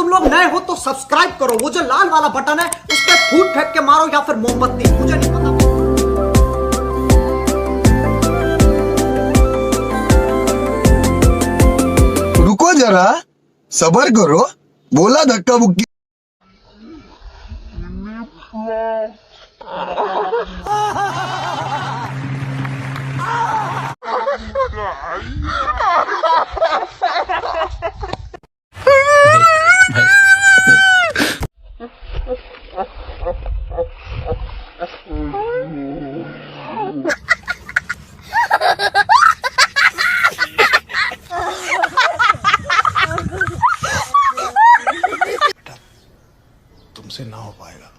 तुम लोग नए हो तो सब्सक्राइब करो, वो जो लाल वाला बटन है उस पर फूट फेंक के मारो या फिर मोमबत्ती, मुझे नहीं पता। रुको जरा, सबर करो, बोला धक्का मुक्की। तुमसे ना हो पाएगा।